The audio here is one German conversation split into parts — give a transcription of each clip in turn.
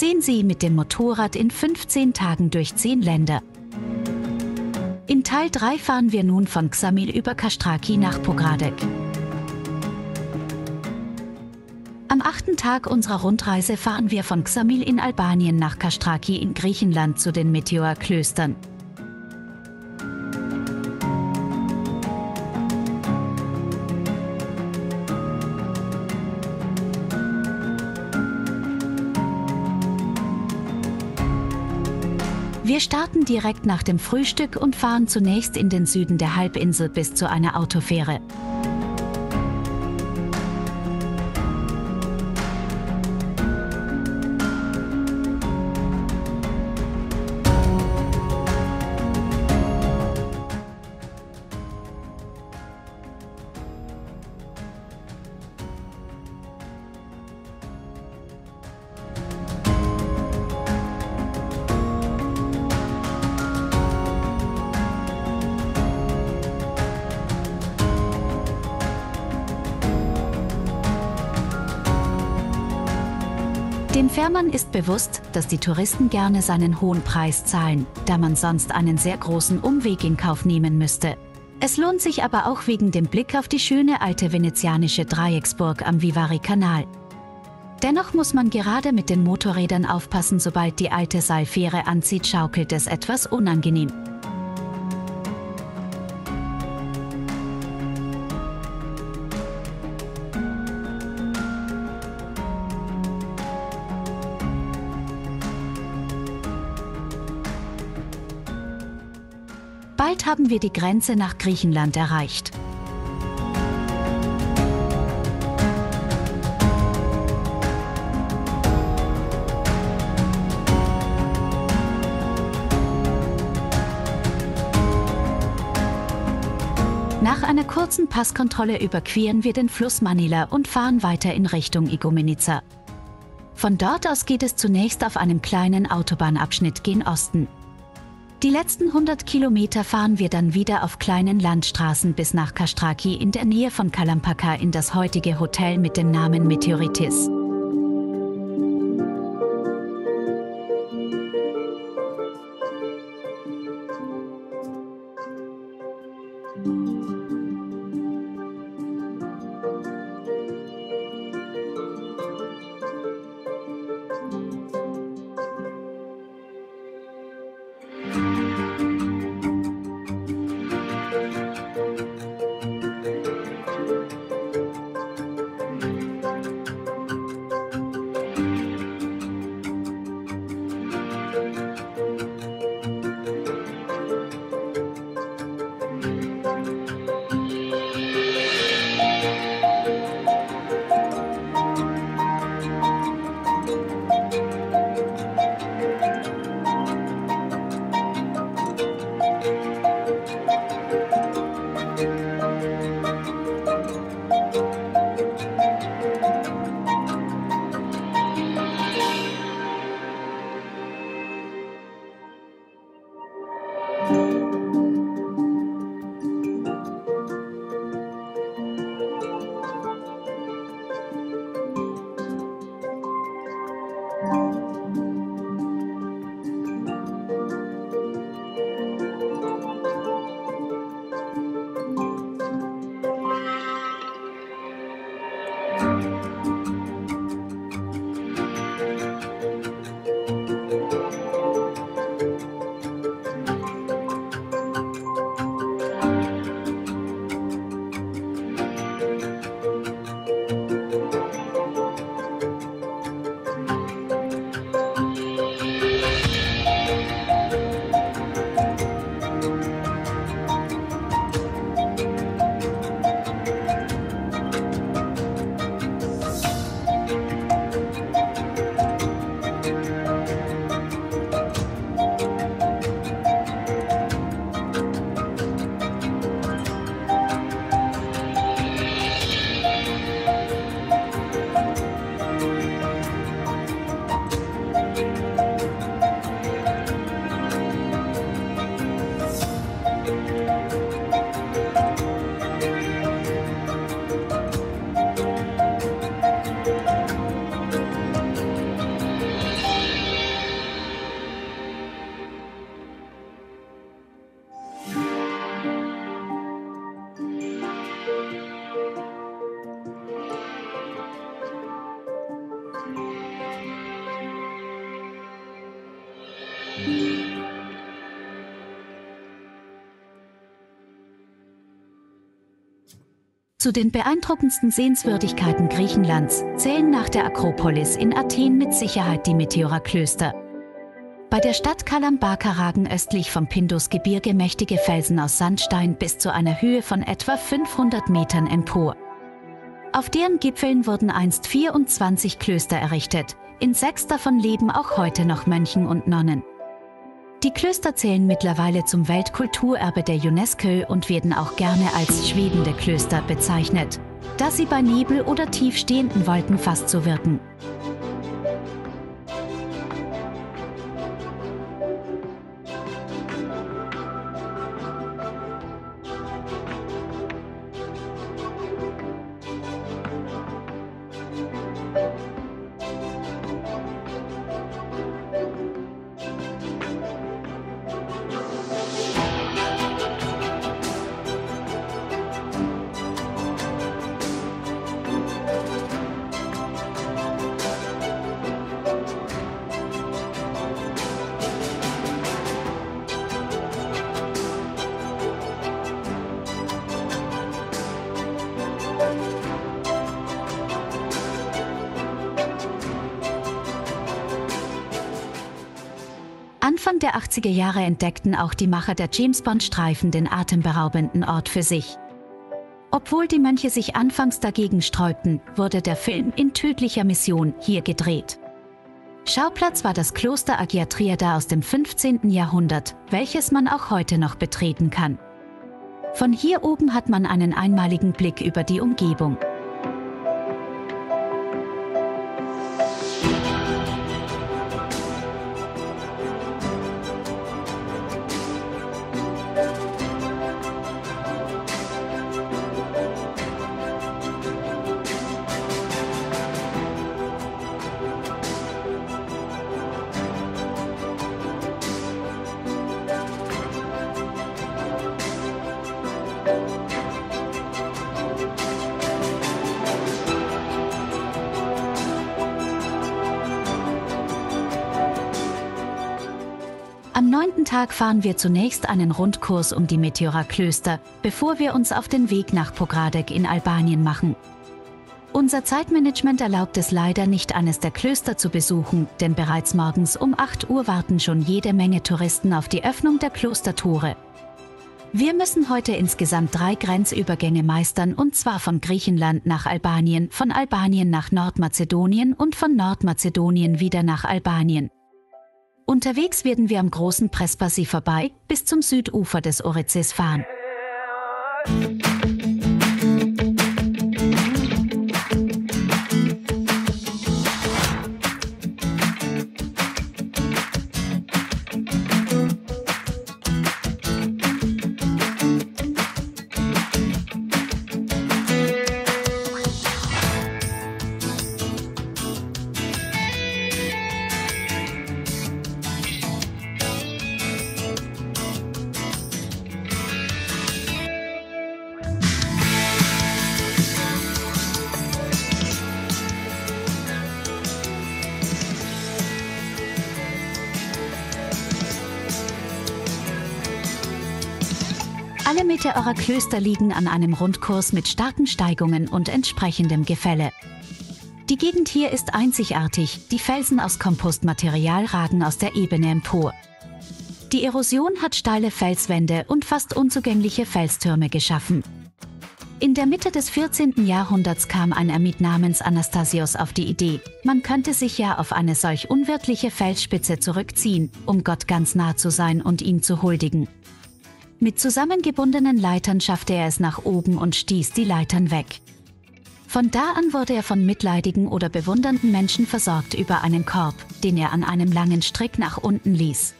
Sehen Sie mit dem Motorrad in 15 Tagen durch 10 Länder. In Teil 3 fahren wir nun von Ksamil über Kastrati nach Pogradec. Am 8. Tag unserer Rundreise fahren wir von Ksamil in Albanien nach Kastrati in Griechenland zu den Meteor-Klöstern. Wir starten direkt nach dem Frühstück und fahren zunächst in den Süden der Halbinsel bis zu einer Autofähre. Den Fährmann ist bewusst, dass die Touristen gerne seinen hohen Preis zahlen, da man sonst einen sehr großen Umweg in Kauf nehmen müsste. Es lohnt sich aber auch wegen dem Blick auf die schöne alte venezianische Dreiecksburg am Vivari-Kanal. Dennoch muss man gerade mit den Motorrädern aufpassen, sobald die alte Seilfähre anzieht, schaukelt es etwas unangenehm. Bald haben wir die Grenze nach Griechenland erreicht. Nach einer kurzen Passkontrolle überqueren wir den Fluss Manila und fahren weiter in Richtung Igoumenitsa. Von dort aus geht es zunächst auf einem kleinen Autobahnabschnitt gen Osten. Die letzten 100 Kilometer fahren wir dann wieder auf kleinen Landstraßen bis nach Kastrati in der Nähe von Kalampaka in das heutige Hotel mit dem Namen Meteoritis. Zu den beeindruckendsten Sehenswürdigkeiten Griechenlands zählen nach der Akropolis in Athen mit Sicherheit die Meteora-Klöster. Bei der Stadt Kalambaka ragen östlich vom Pindus-Gebirge mächtige Felsen aus Sandstein bis zu einer Höhe von etwa 500 Metern empor. Auf deren Gipfeln wurden einst 24 Klöster errichtet, in 6 davon leben auch heute noch Mönchen und Nonnen. Die Klöster zählen mittlerweile zum Weltkulturerbe der UNESCO und werden auch gerne als schwebende Klöster bezeichnet, da sie bei Nebel oder tief stehenden Wolken fast so wirken. Anfang der 80er Jahre entdeckten auch die Macher der James-Bond-Streifen den atemberaubenden Ort für sich. Obwohl die Mönche sich anfangs dagegen sträubten, wurde der Film in tödlicher Mission hier gedreht. Schauplatz war das Kloster Agia Triada aus dem 15. Jahrhundert, welches man auch heute noch betreten kann. Von hier oben hat man einen einmaligen Blick über die Umgebung. Am 9. Tag fahren wir zunächst einen Rundkurs um die Meteora-Klöster, bevor wir uns auf den Weg nach Pogradec in Albanien machen. Unser Zeitmanagement erlaubt es leider nicht, eines der Klöster zu besuchen, denn bereits morgens um 8 Uhr warten schon jede Menge Touristen auf die Öffnung der Klostertore. Wir müssen heute insgesamt 3 Grenzübergänge meistern, und zwar von Griechenland nach Albanien, von Albanien nach Nordmazedonien und von Nordmazedonien wieder nach Albanien. Unterwegs werden wir am großen Prespasi vorbei, bis zum Südufer des Orizis fahren. Alle Meteora-Klöster liegen an einem Rundkurs mit starken Steigungen und entsprechendem Gefälle. Die Gegend hier ist einzigartig, die Felsen aus Kompostmaterial ragen aus der Ebene empor. Die Erosion hat steile Felswände und fast unzugängliche Felstürme geschaffen. In der Mitte des 14. Jahrhunderts kam ein Eremit namens Anastasios auf die Idee, man könnte sich ja auf eine solch unwirtliche Felsspitze zurückziehen, um Gott ganz nah zu sein und ihm zu huldigen. Mit zusammengebundenen Leitern schaffte er es nach oben und stieß die Leitern weg. Von da an wurde er von mitleidigen oder bewundernden Menschen versorgt über einen Korb, den er an einem langen Strick nach unten ließ.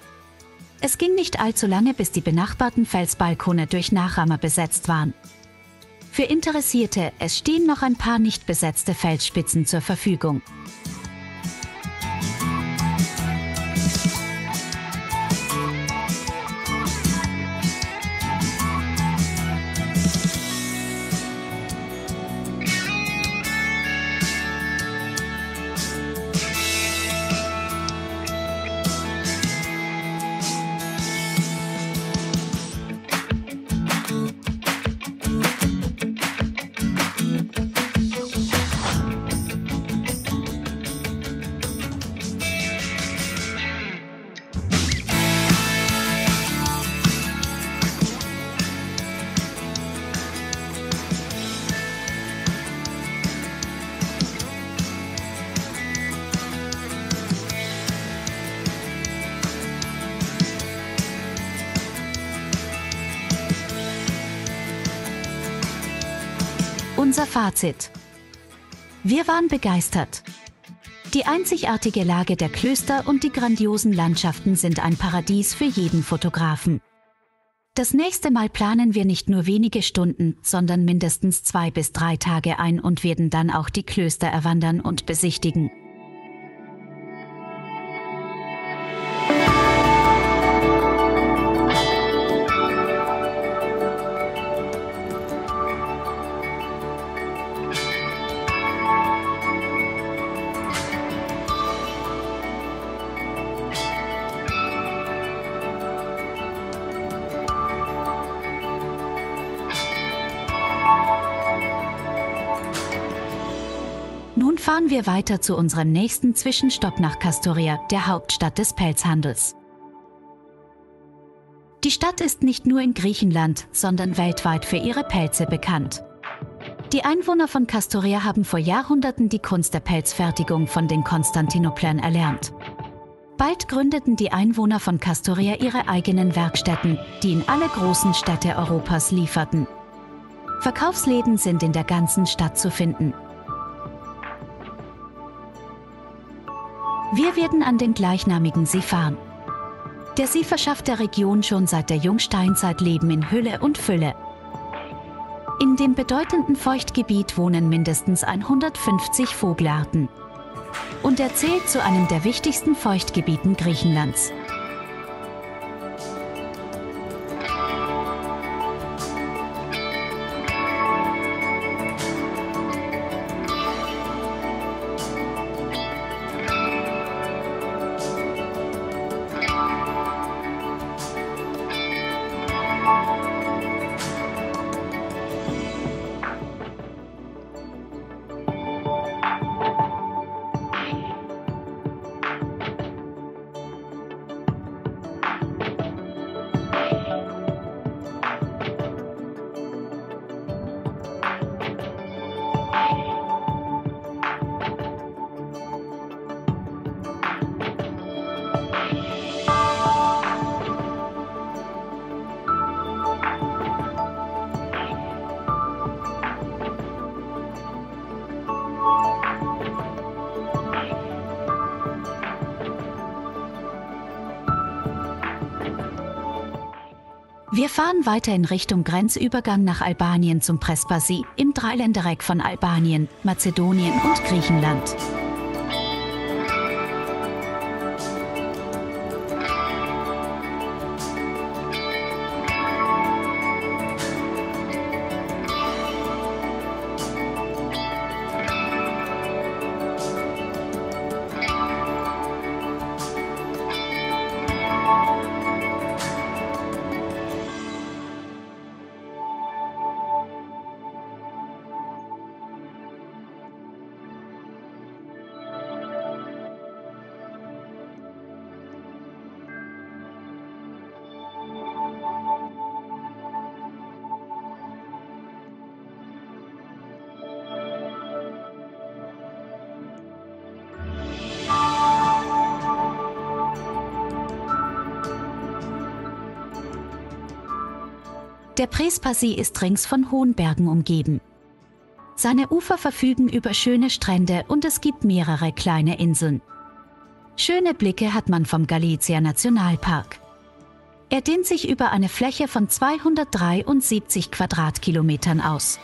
Es ging nicht allzu lange, bis die benachbarten Felsbalkone durch Nachahmer besetzt waren. Für Interessierte, es stehen noch ein paar nicht besetzte Felsspitzen zur Verfügung. Unser Fazit: Wir waren begeistert. Die einzigartige Lage der Klöster und die grandiosen Landschaften sind ein Paradies für jeden Fotografen. Das nächste Mal planen wir nicht nur wenige Stunden, sondern mindestens 2 bis 3 Tage ein und werden dann auch die Klöster erwandern und besichtigen. Nun fahren wir weiter zu unserem nächsten Zwischenstopp nach Kastoria, der Hauptstadt des Pelzhandels. Die Stadt ist nicht nur in Griechenland, sondern weltweit für ihre Pelze bekannt. Die Einwohner von Kastoria haben vor Jahrhunderten die Kunst der Pelzfertigung von den Konstantinoplern erlernt. Bald gründeten die Einwohner von Kastoria ihre eigenen Werkstätten, die in alle großen Städte Europas lieferten. Verkaufsläden sind in der ganzen Stadt zu finden. Wir werden an den gleichnamigen See fahren. Der See verschafft der Region schon seit der Jungsteinzeit Leben in Hülle und Fülle. In dem bedeutenden Feuchtgebiet wohnen mindestens 150 Vogelarten. Und er zählt zu einem der wichtigsten Feuchtgebieten Griechenlands. Wir fahren weiter in Richtung Grenzübergang nach Albanien zum Prespasi im Dreiländereck von Albanien, Mazedonien und Griechenland. Der Prespasi ist rings von hohen Bergen umgeben. Seine Ufer verfügen über schöne Strände und es gibt mehrere kleine Inseln. Schöne Blicke hat man vom Galizia Nationalpark. Er dehnt sich über eine Fläche von 273 Quadratkilometern aus.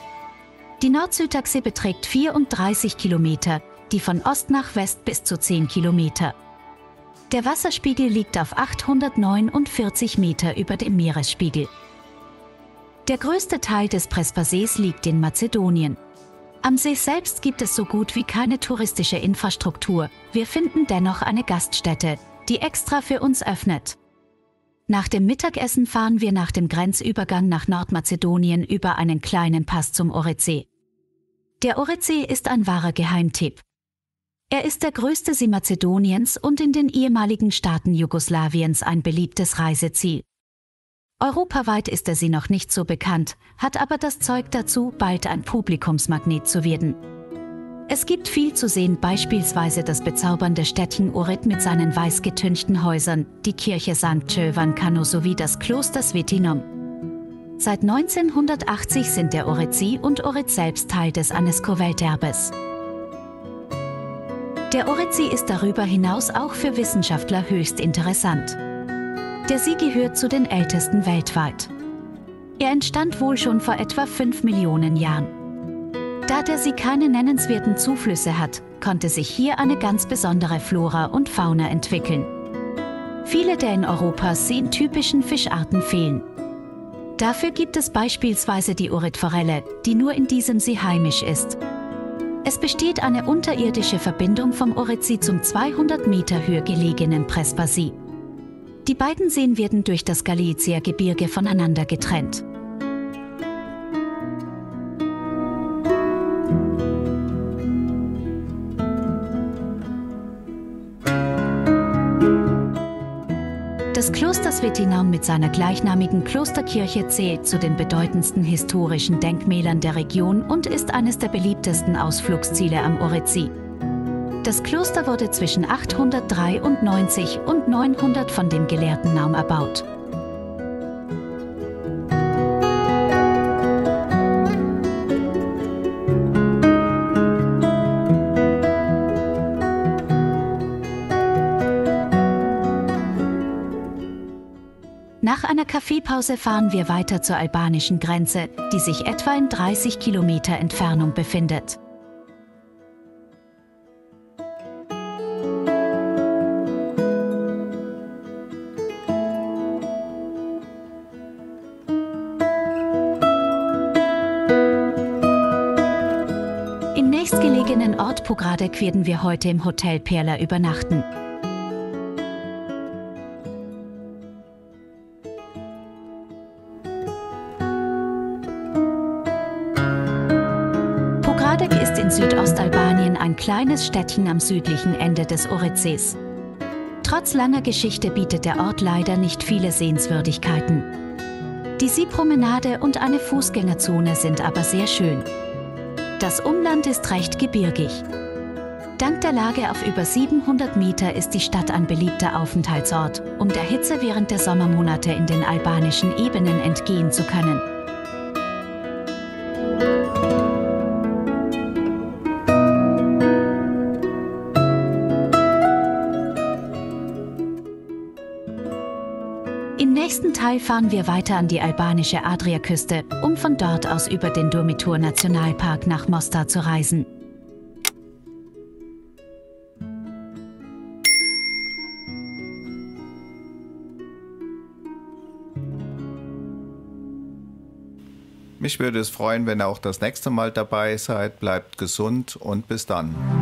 Die Nord-Süd-Achse beträgt 34 Kilometer, die von Ost nach West bis zu 10 Kilometer. Der Wasserspiegel liegt auf 849 Meter über dem Meeresspiegel. Der größte Teil des Prespasees liegt in Mazedonien. Am See selbst gibt es so gut wie keine touristische Infrastruktur, wir finden dennoch eine Gaststätte, die extra für uns öffnet. Nach dem Mittagessen fahren wir nach dem Grenzübergang nach Nordmazedonien über einen kleinen Pass zum Oretsee. Der Oretsee ist ein wahrer Geheimtipp. Er ist der größte See Mazedoniens und in den ehemaligen Staaten Jugoslawiens ein beliebtes Reiseziel. Europaweit ist der See noch nicht so bekannt, hat aber das Zeug dazu, bald ein Publikumsmagnet zu werden. Es gibt viel zu sehen, beispielsweise das bezaubernde Städtchen Ohrid mit seinen weiß getünchten Häusern, die Kirche St. Jövan Kano sowie das Kloster Svetinom. Seit 1980 sind der Orizi und Oriz selbst Teil des UNESCO-Welterbes. Der Orizi ist darüber hinaus auch für Wissenschaftler höchst interessant. Der See gehört zu den ältesten weltweit. Er entstand wohl schon vor etwa 5 Millionen Jahren. Da der See keine nennenswerten Zuflüsse hat, konnte sich hier eine ganz besondere Flora und Fauna entwickeln. Viele der in Europa seentypischen Fischarten fehlen. Dafür gibt es beispielsweise die Orytforelle, die nur in diesem See heimisch ist. Es besteht eine unterirdische Verbindung vom Orizi zum 200 Meter höher gelegenen Prespa-See. Die beiden Seen werden durch das Galiziergebirge voneinander getrennt. Das Kloster Svetinaum mit seiner gleichnamigen Klosterkirche zählt zu den bedeutendsten historischen Denkmälern der Region und ist eines der beliebtesten Ausflugsziele am Orizi. Das Kloster wurde zwischen 893 und 900 von dem Gelehrten Naum erbaut. Nach einer Kaffeepause fahren wir weiter zur albanischen Grenze, die sich etwa in 30 Kilometer Entfernung befindet. Im nächstgelegenen Ort Pogradec werden wir heute im Hotel Perla übernachten. Pogradec ist in Südostalbanien ein kleines Städtchen am südlichen Ende des Orizis. Trotz langer Geschichte bietet der Ort leider nicht viele Sehenswürdigkeiten. Die Seepromenade und eine Fußgängerzone sind aber sehr schön. Das Umland ist recht gebirgig. Dank der Lage auf über 700 Meter ist die Stadt ein beliebter Aufenthaltsort, um der Hitze während der Sommermonate in den albanischen Ebenen entgehen zu können. Im nächsten Teil fahren wir weiter an die albanische Adriaküste, um von dort aus über den Durmitor-Nationalpark nach Mostar zu reisen. Mich würde es freuen, wenn ihr auch das nächste Mal dabei seid. Bleibt gesund und bis dann.